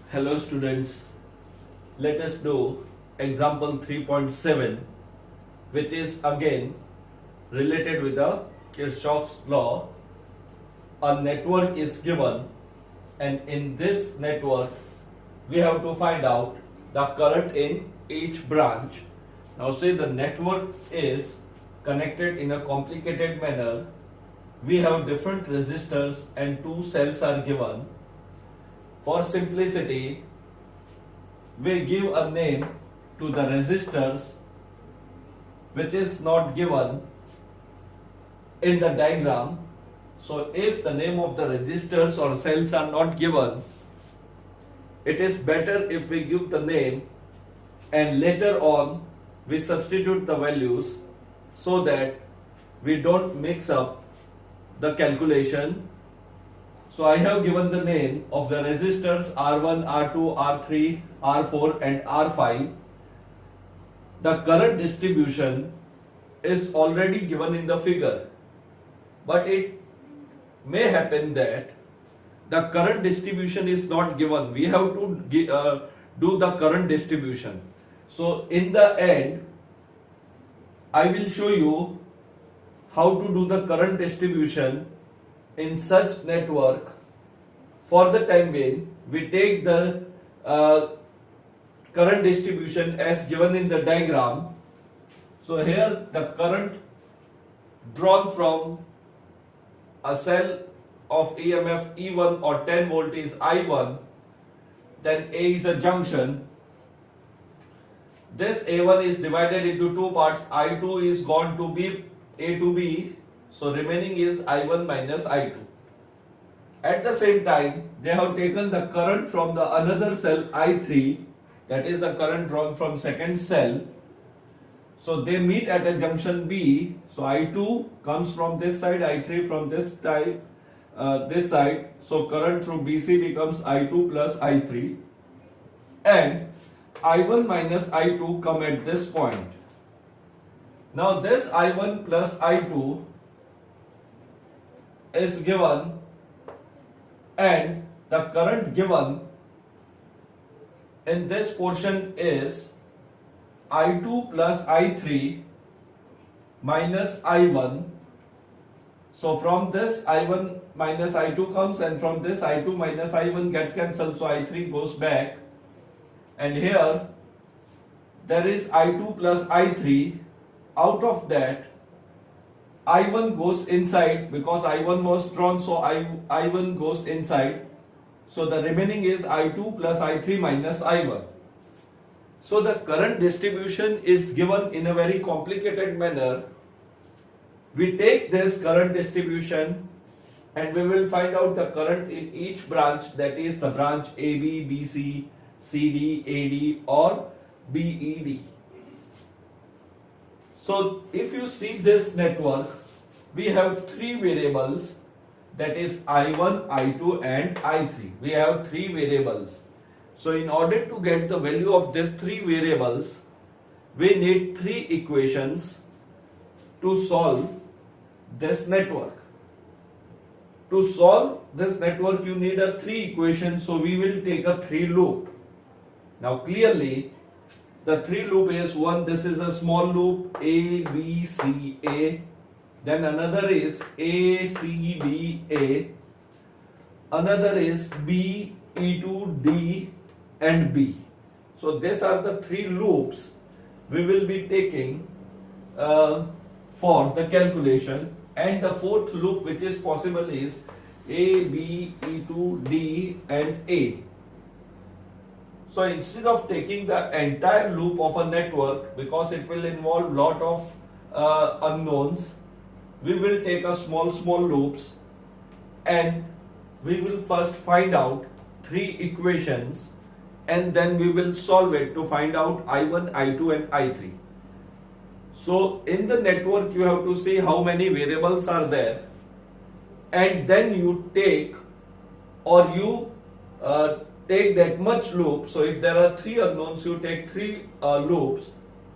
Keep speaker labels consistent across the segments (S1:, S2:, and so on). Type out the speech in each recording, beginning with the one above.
S1: Hello students, let us do example 3.7, which is again related with the Kirchhoff's law. A network is given and in this network we have to find out the current in each branch. Now say the network is connected in a complicated manner. We have different resistors and two cells are given. For simplicity, we give a name to the resistors which is not given in the diagram. So if the name of the resistors or cells are not given, it is better if we give the name and later on we substitute the values so that we don't mix up the calculation. So I have given the name of the resistors R1, R2, R3, R4 and R5. The current distribution is already given in the figure, but it may happen that the current distribution is not given. We have to do the current distribution. So in the end, I will show you how to do the current distribution in such network. For the time being, we take the current distribution as given in the diagram. So here the current drawn from a cell of EMF E1 or 10 volt is I1, then A is a junction. This A1 is divided into two parts. I2 is gone to B, A to B, so remaining is I1 minus I2. At the same time, they have taken the current from the another cell I3, that is the current drawn from second cell. So they meet at a junction B. So I2 comes from this side, I3 from this side. So current through BC becomes I2 plus I3, and I1 minus I2 come at this point. Now this I1 plus I2 is given, and the current given in this portion is I2 plus I3 minus I1. So from this I1 minus I2 comes, and from this I2 minus I1 get cancelled, so I3 goes back, and here there is I2 plus I3. Out of that, I1 goes inside because I1 was drawn, so I1 goes inside. So the remaining is I2 plus I3 minus I1. So the current distribution is given in a very complicated manner. We take this current distribution and we will find out the current in each branch, that is the branch AB, BC, CD, AD or BED. So if you see this network, we have three variables, that is I1, I2 and I3. We have three variables. So in order to get the value of these three variables, we need three equations to solve this network. To solve this network, you need a three equation, so we will take a three loop. Now clearly, the three loop is one, this is a small loop A, B, C, A. Then another is A, C, D, A. Another is B, E2, D and B. So these are the three loops we will be taking for the calculation. And the fourth loop which is possible is A, B, E2, D and A. So instead of taking the entire loop of a network, because it will involve lot of unknowns, we will take a small loops, and we will first find out three equations, and then we will solve it to find out I1, I2 and I3. So in the network you have to see how many variables are there, and then you take take that much loop. So if there are three unknowns, you take three loops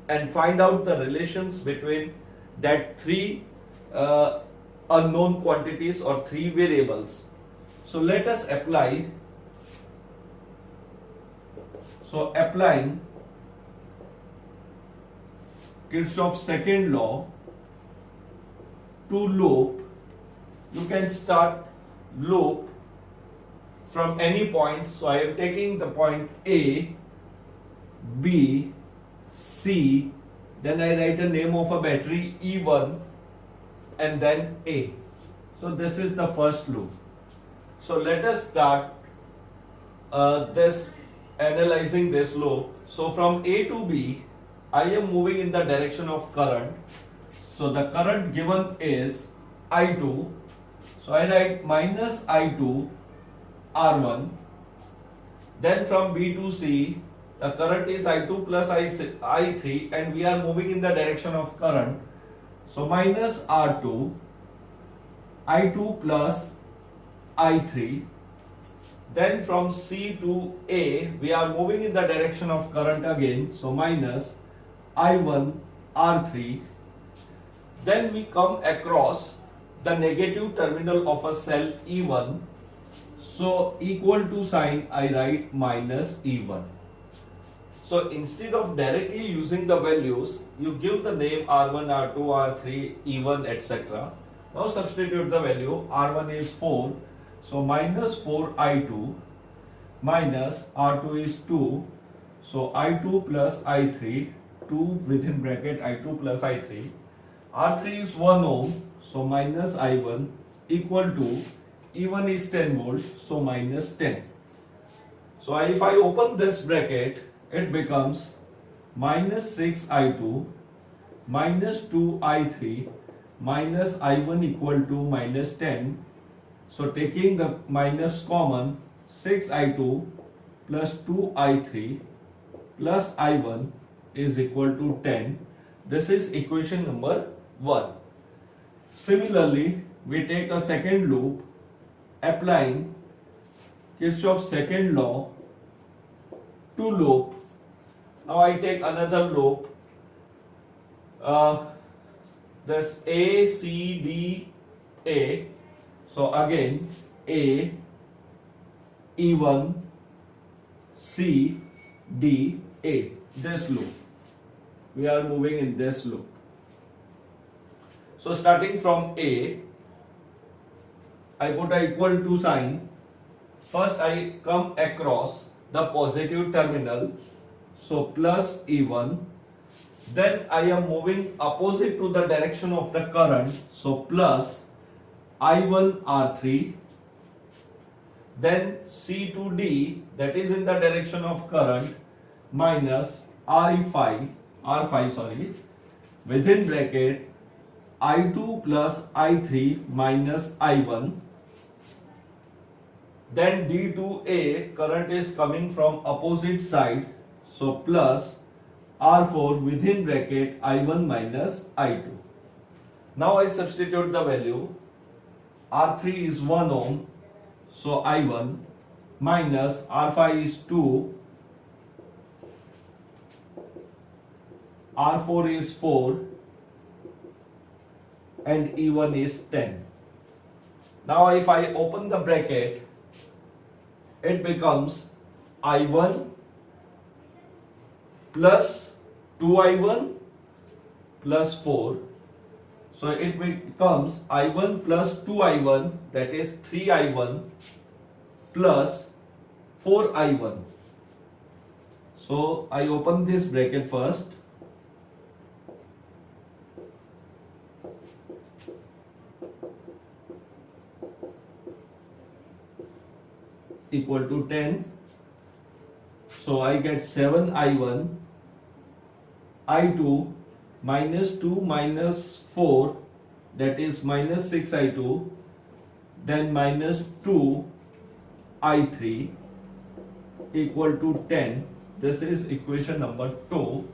S1: and find out the relations between that three unknown quantities or three variables. So let us apply So applying Kirchhoff's second law to loop, you can start loop from any point. So I am taking the point A, B, C, then I write a name of a battery E1 and then A. So this is the first loop. So let us start this analyzing this loop. So from A to B, I am moving in the direction of current. So the current given is I2. So I write minus I2 R1. Then from B to C, the current is I2 plus I3 and we are moving in the direction of current. So minus R2, I2 plus I3. Then from C to A, we are moving in the direction of current again. So minus I1 R3. Then we come across the negative terminal of a cell E1. So equal to sign, I write minus E1. So instead of directly using the values, you give the name R1, R2, R3, E1, etc. Now substitute the value. R1 is 4. So minus 4I2 minus R2 is 2. So I2 plus I3, 2 within bracket I2 plus I3. R3 is 1 ohm. So minus I1 equal to E1 is 10 volts. So minus 10. So if I open this bracket, it becomes minus 6I2 minus 2I3 minus I1 equal to minus 10. So taking the minus common, 6I2 plus 2I3 plus I1 is equal to 10. This is equation number 1. Similarly, we take a second loop applying Kirchhoff's second law to loop. Now I take another loop, this A, C, D, A. So again A, E1, C, D, A. This loop. We are moving in this loop. So starting from A, I put a equal to sign. First I come across the positive terminal. So plus E1. Then I am moving opposite to the direction of the current. So plus I1 R3. Then C to D, that is in the direction of current, minus R5 within bracket I2 plus I3 minus I1. Then D to A, current is coming from opposite side. So plus R4 within bracket I1 minus I2. Now I substitute the value. R3 is 1 ohm. So I1 minus R5 is 2. R4 is 4. And E1 is 10. Now if I open the bracket, it becomes I1 plus 2I1 plus 4. So it becomes I1 plus 2I1, that is 3I1 plus 4I1. So I open this bracket first. Equal to 10. So I get 7I1, I2 minus 2 minus 4, that is minus 6I2, then minus 2I3 equal to 10. This is equation number 2.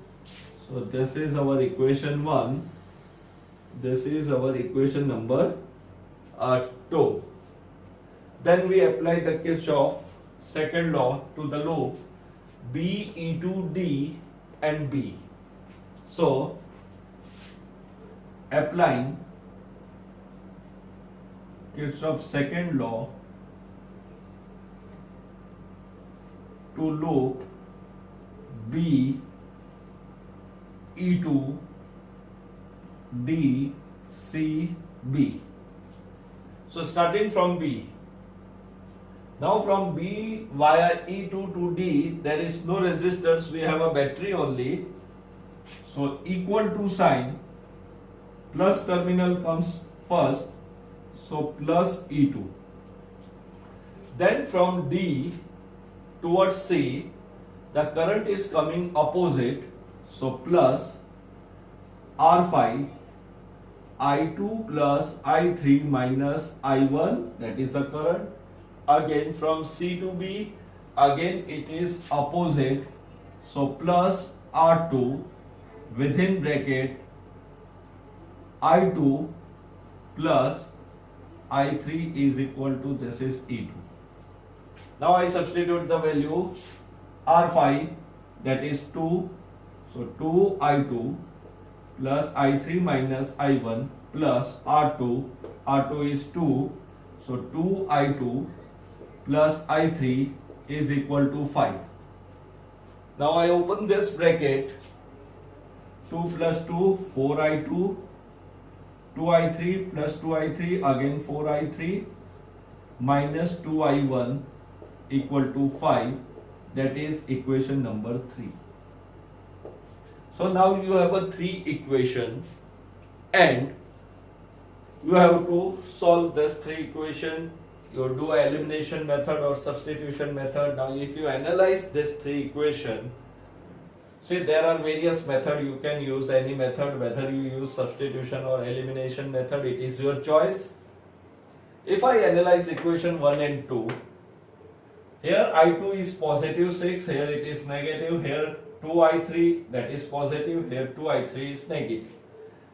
S1: So this is our equation 1. This is our equation number 2. Then we apply the Kirchhoff second law to the loop B, E2, D and B. So applying Kirchhoff's second law to loop B, E2, D, C, B. So starting from B. Now from B via E2 to D, there is no resistance, we have a battery only. So equal to sign, plus terminal comes first, so plus E2. Then from D towards C, the current is coming opposite, so plus R5, I2 plus I3 minus I1, that is the current. Again from C to B, again it is opposite, so plus R2 within bracket I2 plus I3 is equal to, this is E2. Now I substitute the value R5, that is 2, so 2 I2 plus I3 minus I1 plus R2, R2 is 2, so 2 I2 plus I3 is equal to 5. Now I open this bracket, 2 plus 2, 4I2, 2I3 plus 2I3, again 4I3 minus 2I1 equal to 5, that is equation number 3. So now you have a 3 equation and you have to solve this 3 equation. You do a elimination method or substitution method. Now if you analyze this 3 equation, see there are various methods, you can use any method, whether you use substitution or elimination method, it is your choice. If I analyze equation 1 and 2, here I2 is positive 6, here it is negative, here 2I3 that is positive, here 2I3 is negative.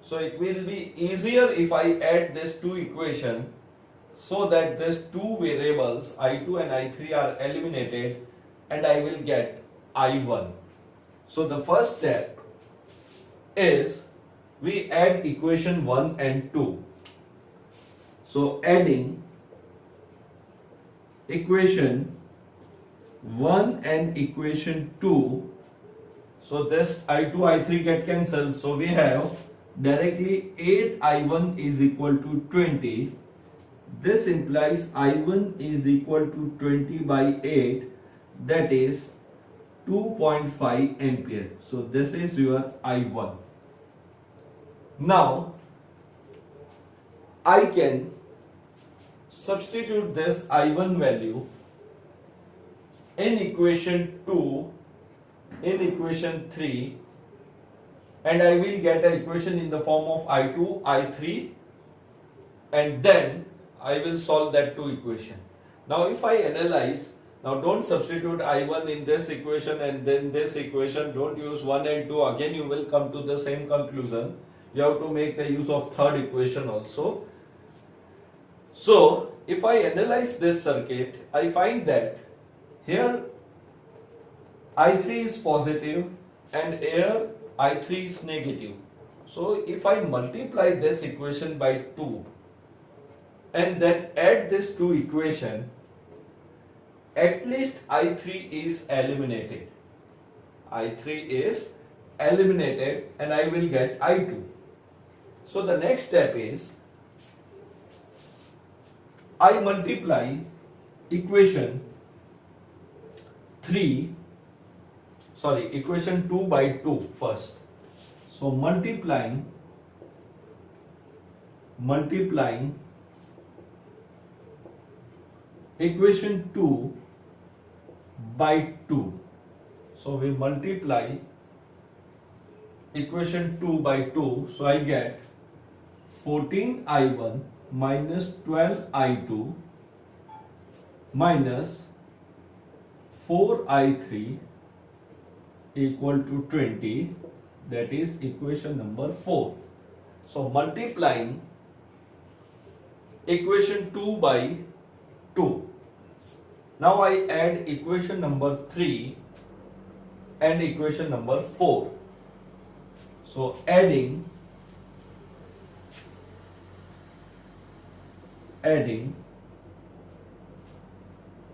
S1: So it will be easier if I add these 2 equations, so that these 2 variables I2 and I3 are eliminated and I will get I1. So the first step is we add equation 1 and 2. So adding equation 1 and equation 2, so this I2, I3 get cancelled, so we have directly 8I1 is equal to 20. This implies I1 is equal to 20 by 8, that is 2.5 ampere. So this is your I1. Now I can substitute this I1 value in equation 2, in equation 3, and I will get an equation in the form of I2, I3, and then I will solve that 2 equation. Now if I analyze, now don't substitute I1 in this equation and then this equation, don't use 1 and 2, again you will come to the same conclusion. You have to make the use of third equation also. So if I analyze this circuit, I find that here I3 is positive and here I3 is negative. So if I multiply this equation by 2 and then add this 2 equation, at least I3 is eliminated. I3 is eliminated and I will get I2. So the next step is I multiply equation 2 by 2 first. So multiplying equation 2 by 2. So we multiply equation 2 by 2. So I get 14I1 minus 12I2 minus 4I3 equal to 20, that is equation number 4. So multiplying equation 2 by 2. Now I add equation number 3 and equation number 4. So adding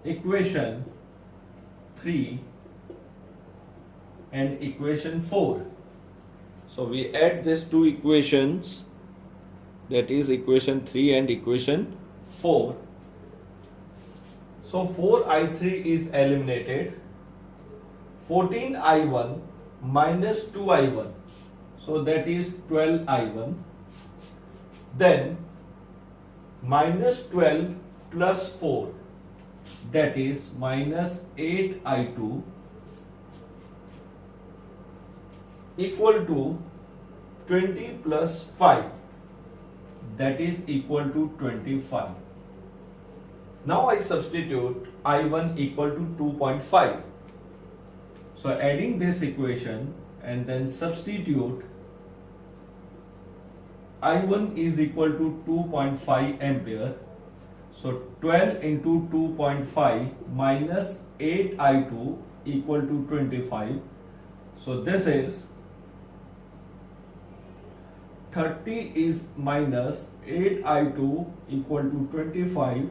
S1: equation 3 and equation 4. So we add these two equations, that is equation 3 and equation 4. So 4i3 is eliminated. 14i1 minus 2i1, so that is 12i1. Then minus 12 plus 4, that is minus 8i2, equal to 20 plus 5, that is equal to 25. Now I substitute I1 equal to 2.5. So adding this equation and then substitute I1 is equal to 2.5 ampere. So 12 into 2.5 minus 8I2 equal to 25. So this is 30 is minus 8I2 equal to 25.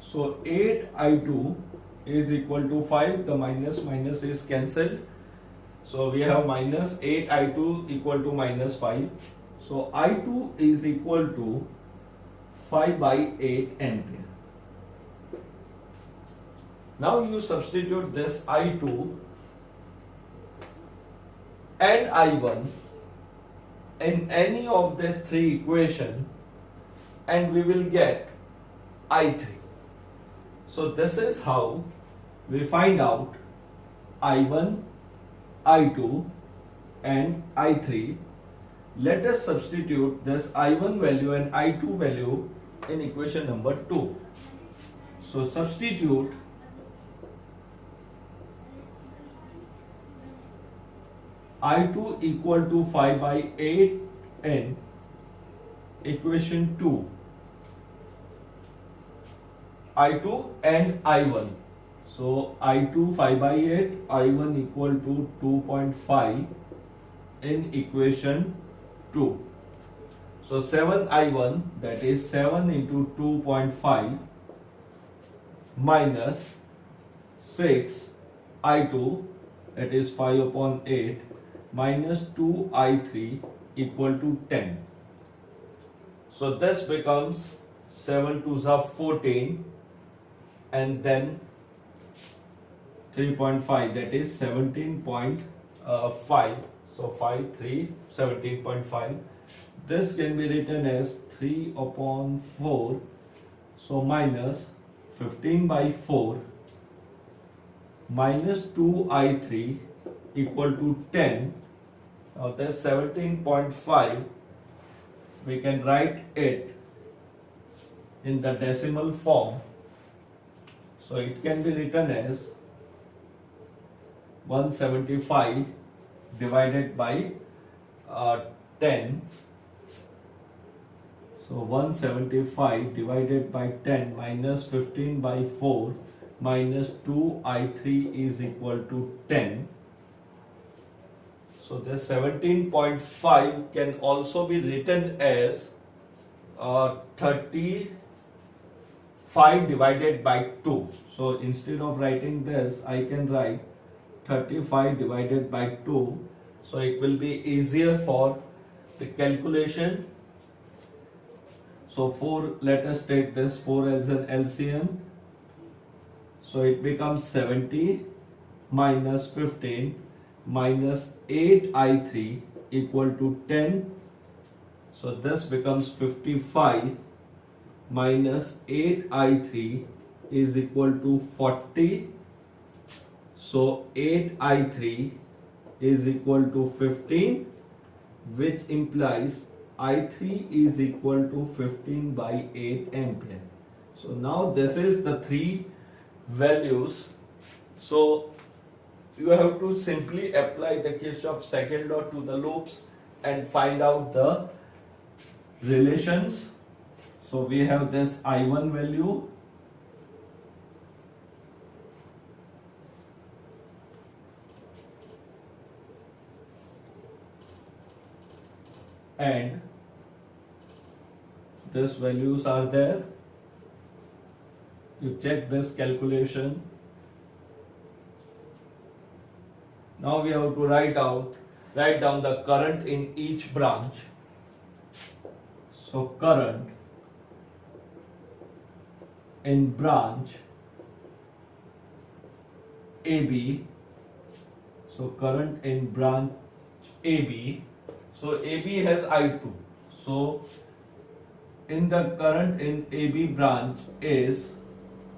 S1: So 8I2 is equal to 5. The minus is cancelled. So we have minus 8I2 equal to minus 5. So I2 is equal to 5 by 8 ampere. Now you substitute this I2 and I1 in any of these three equations and we will get I3. So this is how we find out I1, I2 and I3. Let us substitute this I1 value and I2 value in equation number 2. So substitute I2 equal to 5 by 8 in equation 2. I2 and I1. So I2 5 by 8, I1 equal to 2.5 in equation 2. So 7I1, that is 7 into 2.5 minus 6I2, that is 5 upon 8 minus 2I3 equal to 10. So this becomes 7 to the 14 and then 3.5, that is 17.5. So 5, 3, 17.5. This can be written as 3 upon 4. So minus 15 by 4 minus 2I3 equal to 10. Now this 17.5, we can write it in the decimal form. So it can be written as 175 divided by 10. So 175 divided by 10 minus 15 by 4 minus 2I3 is equal to 10. So this 17.5 can also be written as 35 divided by 2. So instead of writing this, I can write 35 divided by 2. So it will be easier for the calculation. So 4, let us take this 4 as an LCM. So it becomes 70 minus 15 minus 8I3 equal to 10. So this becomes 55 minus 8I3 is equal to 40. So 8I3 is equal to 15, which implies I3 is equal to 15 by 8 ampere. So now this is the three values. So you have to simply apply the Kirchhoff second law to the loops and find out the relations. So we have this I1 value and these values are there. You check this calculation. Now we have to write down the current in each branch. So current in branch AB. So current in branch AB. So AB has I2. So in the current in AB branch is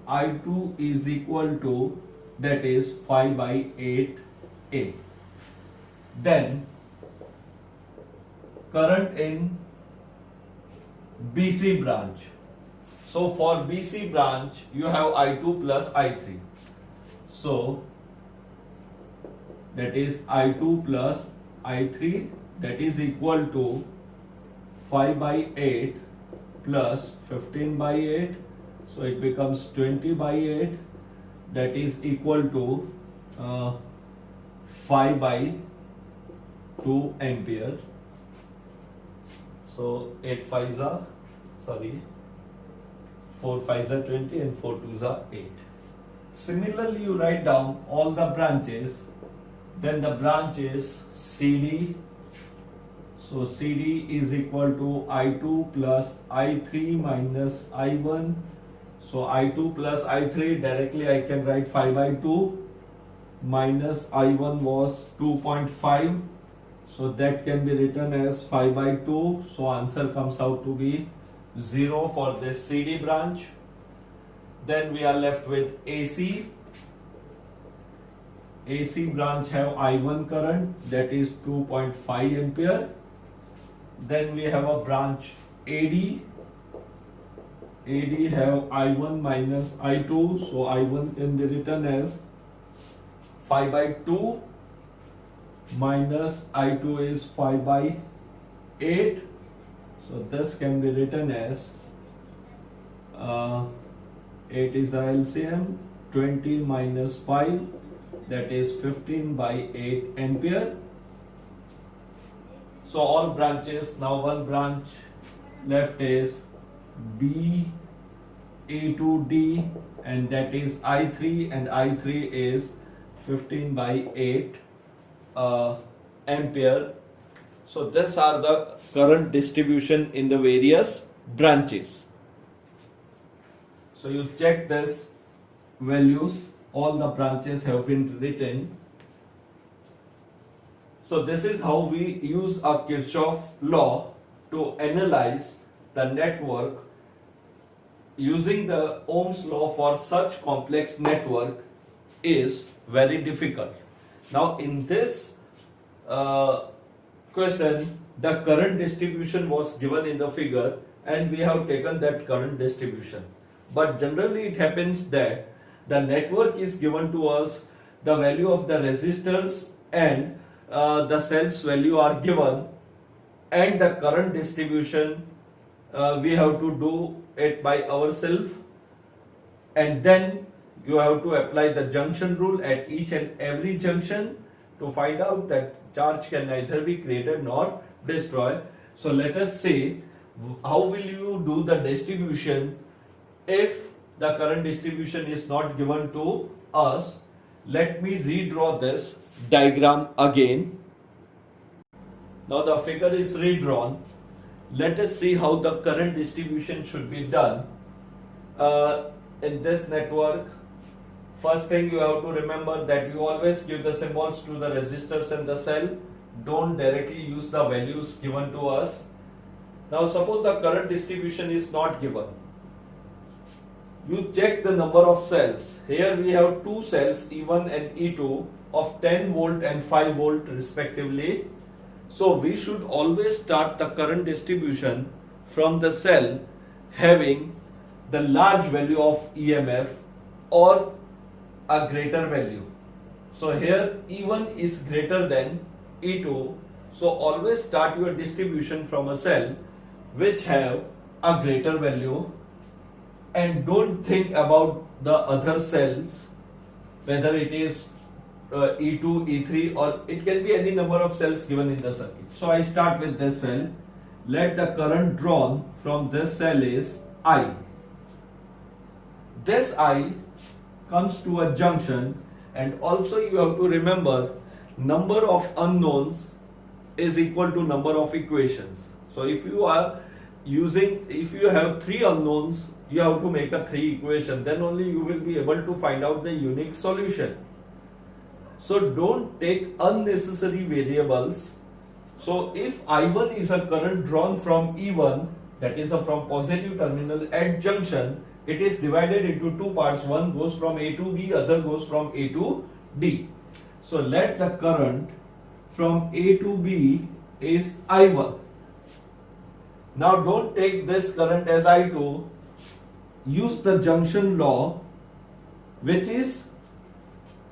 S1: I2 is equal to, that is 5 by 8A. Then current in BC branch. So for BC branch you have I2 plus I3. So that is I2 plus I3, that is equal to 5 by 8 plus 15 by 8. So it becomes 20 by 8, that is equal to 5 by 2 ampere. So 8 5s are, 4 5s are 20 and 4 2s are 8. Similarly, you write down all the branches. Then the branch is CD. So CD is equal to I2 plus I3 minus I1. So I2 plus I3, directly I can write 5 by 2 minus I1 was 2.5. So that can be written as 5 by 2. So answer comes out to be 0 for this CD branch. Then we are left with AC. AC branch have I1 current, that is 2.5 ampere. Then we have a branch AD. AD have I1 minus I2. So I1 can be written as 5 by 2 minus I2 is 5 by 8. So this can be written as 8 is LCM, 20 minus 5, that is 15 by 8 ampere. So all branches, now one branch left is B A to D, and that is I3, and I3 is 15 by 8 ampere. So these are the current distribution in the various branches. So you check this values, all the branches have been written. So this is how we use a Kirchhoff law to analyze the network. Using the Ohm's law for such complex network is very difficult. Now in this question, the current distribution was given in the figure and we have taken that current distribution. But generally it happens that the network is given to us, the value of the resistors and the cells value are given, and the current distribution we have to do it by ourselves, and then you have to apply the junction rule at each and every junction to find out that charge can neither be created nor destroyed. So let us see how will you do the distribution if the current distribution is not given to us. Let me redraw this diagram again. Now the figure is redrawn. Let us see how the current distribution should be done in this network. First thing you have to remember that you always give the symbols to the resistors and the cell. Don't directly use the values given to us. Now suppose the current distribution is not given. You check the number of cells. Here we have two cells, E1 and E2, of 10 volt and 5 volt respectively. So we should always start the current distribution from the cell having the large value of EMF or a greater value. So here E1 is greater than E2. So always start your distribution from a cell which have a greater value. And don't think about the other cells, whether it is E2, E3, or it can be any number of cells given in the circuit. So I start with this cell. Let the current drawn from this cell is I. This I comes to a junction, and also you have to remember number of unknowns is equal to number of equations. So if you have three unknowns, you have to make a three equation, then only you will be able to find out the unique solution. So don't take unnecessary variables. So if I1 is a current drawn from E1, that is from positive terminal at junction, it is divided into two parts. One goes from A to B, other goes from A to D. So let the current from A to B is I1. Now don't take this current as I2. Use the junction law, which is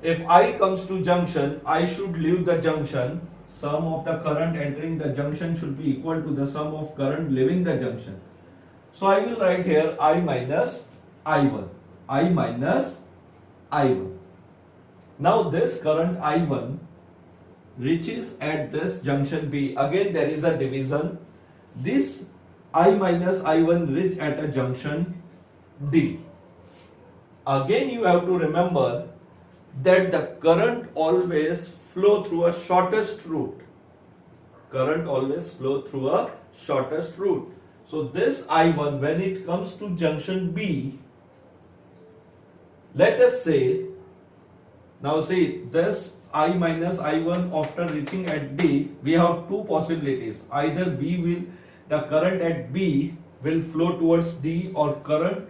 S1: if I comes to junction, I should leave the junction. Sum of the current entering the junction should be equal to the sum of current leaving the junction. So I will write here I minus I1. I minus I1. Now this current I1 reaches at this junction B. Again there is a division. This I minus I1 reach at a junction D. Again you have to remember that the current always flow through a shortest route. Current always flow through a shortest route. So this I1, when it comes to junction B, let us say, now see this I minus I1 after reaching at D, we have two possibilities. Either the current at B will flow towards D, or current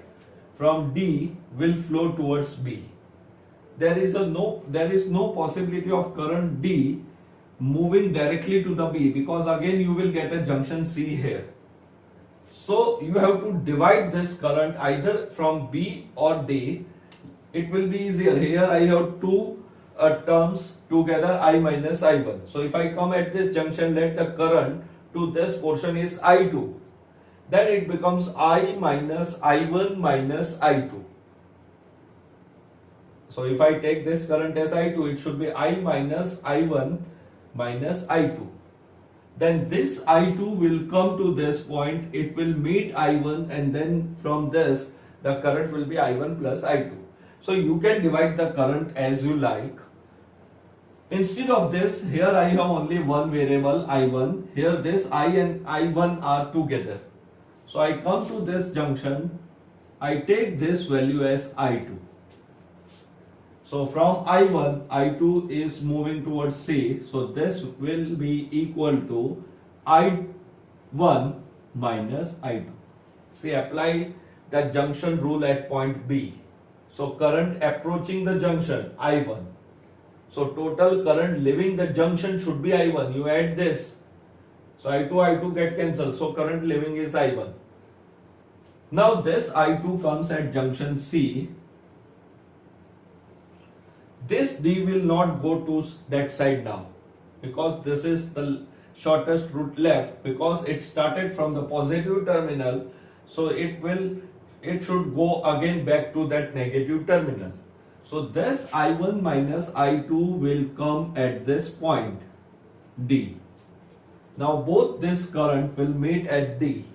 S1: from D will flow towards B. There is no possibility of current D moving directly to the B, because again you will get a junction C here. So you have to divide this current either from B or D. It will be easier. Here I have two terms together, I minus I1. So if I come at this junction, let the current to this portion is I2. Then it becomes I minus I1 minus I2. So if I take this current as I2, it should be I minus I1 minus I2. Then this I2 will come to this point, it will meet I1, and then from this the current will be I1 plus I2. So you can divide the current as you like. Instead of this, here I have only one variable I1. Here this I and I1 are together. So I come to this junction, I take this value as I2. So from I1, I2 is moving towards C. So this will be equal to I1 minus I2. See, apply the junction rule at point B. So current approaching the junction, I1. So total current leaving the junction should be I1. You add this. So I2 get cancelled. So current leaving is I1. Now this I2 comes at junction C. This D will not go to that side now, because this is the shortest route left, because it started from the positive terminal. So it should go again back to that negative terminal. So this I1 minus I2 will come at this point D. Now both this current will meet at D.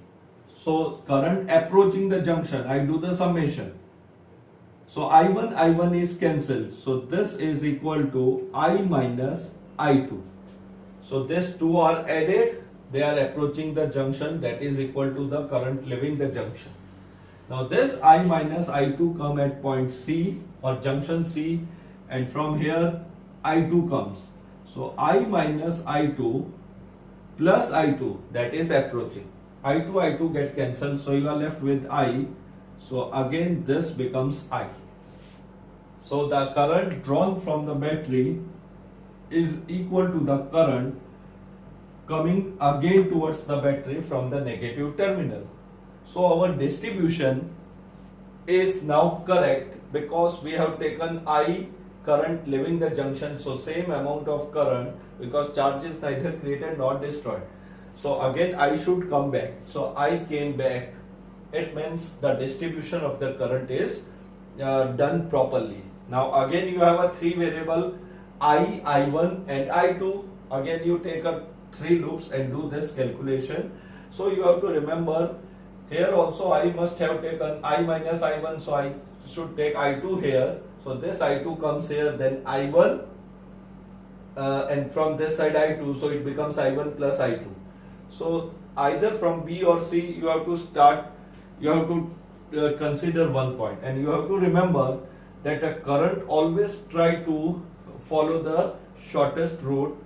S1: So current approaching the junction, I do the summation. So I1 is cancelled. So this is equal to I minus I2. So these two are added. They are approaching the junction, that is equal to the current leaving the junction. Now this I minus I2 come at point C or junction C, and from here I2 comes. So I minus I2 plus I2, that is approaching. I2 get cancelled, so you are left with I. So again this becomes I. So the current drawn from the battery is equal to the current coming again towards the battery from the negative terminal. So our distribution is now correct, because we have taken I current leaving the junction. So same amount of current, because charge is neither created nor destroyed. So again I should come back. So I came back. It means the distribution of the current is done properly. Now again you have a three variable I, I1 and I2. Again you take a three loops and do this calculation. So you have to remember, here also I must have taken I minus I1, so I should take I2 here. So this I2 comes here, then I1 and from this side I2, so it becomes I1 plus I2. So either from B or C you have to consider one point, and you have to remember that a current always try to follow the shortest route.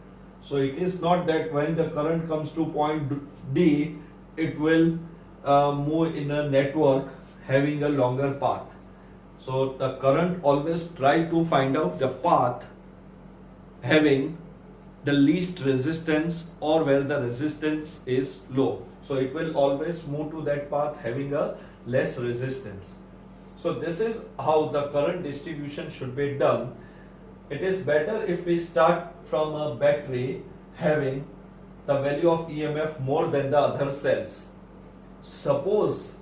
S1: So it is not that when the current comes to point D, it will move in a network having a longer path. So the current always try to find out the path having the least resistance or where the resistance is low. So it will always move to that path having a less resistance. So this is how the current distribution should be done. It is better if we start from a battery having the value of EMF more than the other cells. Suppose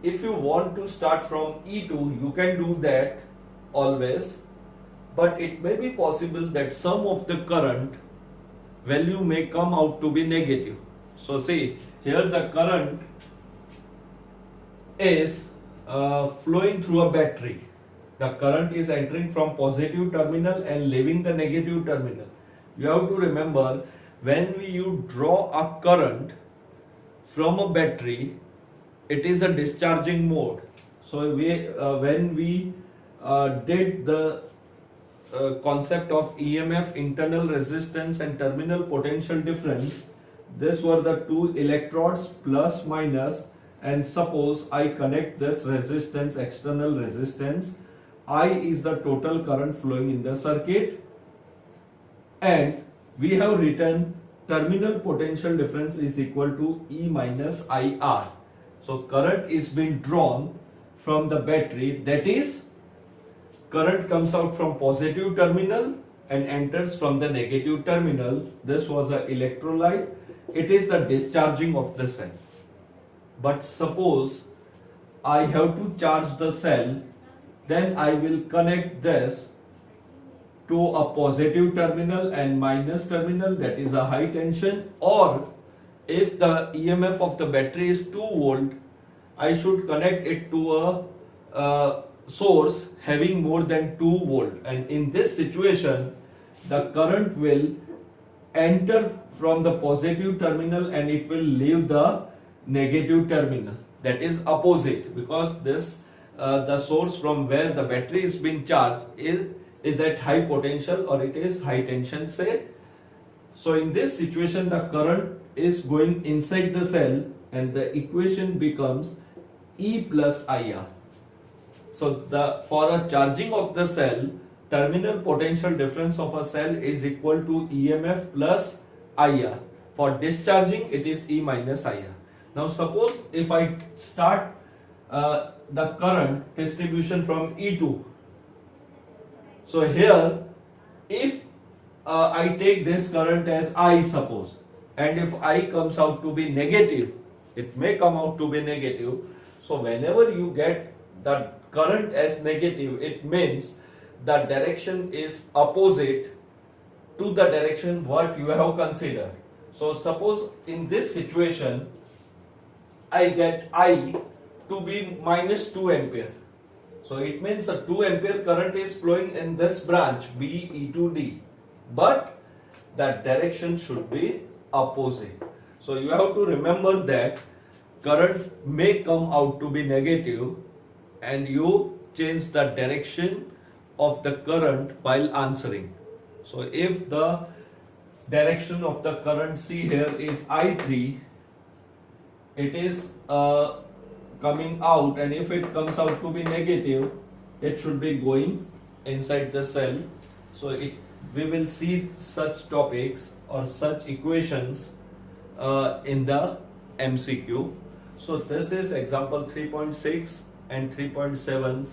S1: if you want to start from E2, you can do that always, but it may be possible that some of the current value may come out to be negative. So see, here the current is flowing through a battery. The current is entering from positive terminal and leaving the negative terminal. You have to remember, when you draw a current from a battery, it is a discharging mode. So when we did the concept of EMF, internal resistance and terminal potential difference, these were the two electrodes plus minus, and suppose I connect this resistance, external resistance, I is the total current flowing in the circuit, and we have written terminal potential difference is equal to E minus IR. So current is being drawn from the battery, that is current comes out from positive terminal and enters from the negative terminal. This was an electrolyte. It is the discharging of the cell. But suppose I have to charge the cell, then I will connect this to a positive terminal and minus terminal, that is a high tension, or if the EMF of the battery is 2 volt, I should connect it to a source having more than 2 volt, and in this situation the current will enter from the positive terminal and it will leave the negative terminal, that is opposite, because this the source from where the battery is being charged is at high potential or it is high tension, say. So in this situation the current is going inside the cell and the equation becomes E plus IR. So for a charging of the cell, terminal potential difference of a cell is equal to EMF plus IR. For discharging, it is E minus IR. Now suppose if I start the current distribution from E2. So here, if I take this current as I, suppose, and if I comes out to be negative, it may come out to be negative. So whenever you get the current as negative, it means the direction is opposite to the direction what you have considered. So suppose in this situation I get I to be minus 2 ampere. So it means a 2 ampere current is flowing in this branch B E to D, but that direction should be opposite. So you have to remember that current may come out to be negative and you change the direction of the current while answering. So if the direction of the current, see here, is I3, it is coming out, and if it comes out to be negative, it should be going inside the cell. So we will see such topics or such equations in the MCQ. So this is example 3.6 and 3.7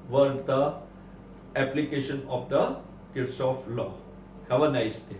S1: were the application of the Kirchhoff law. Have a nice day.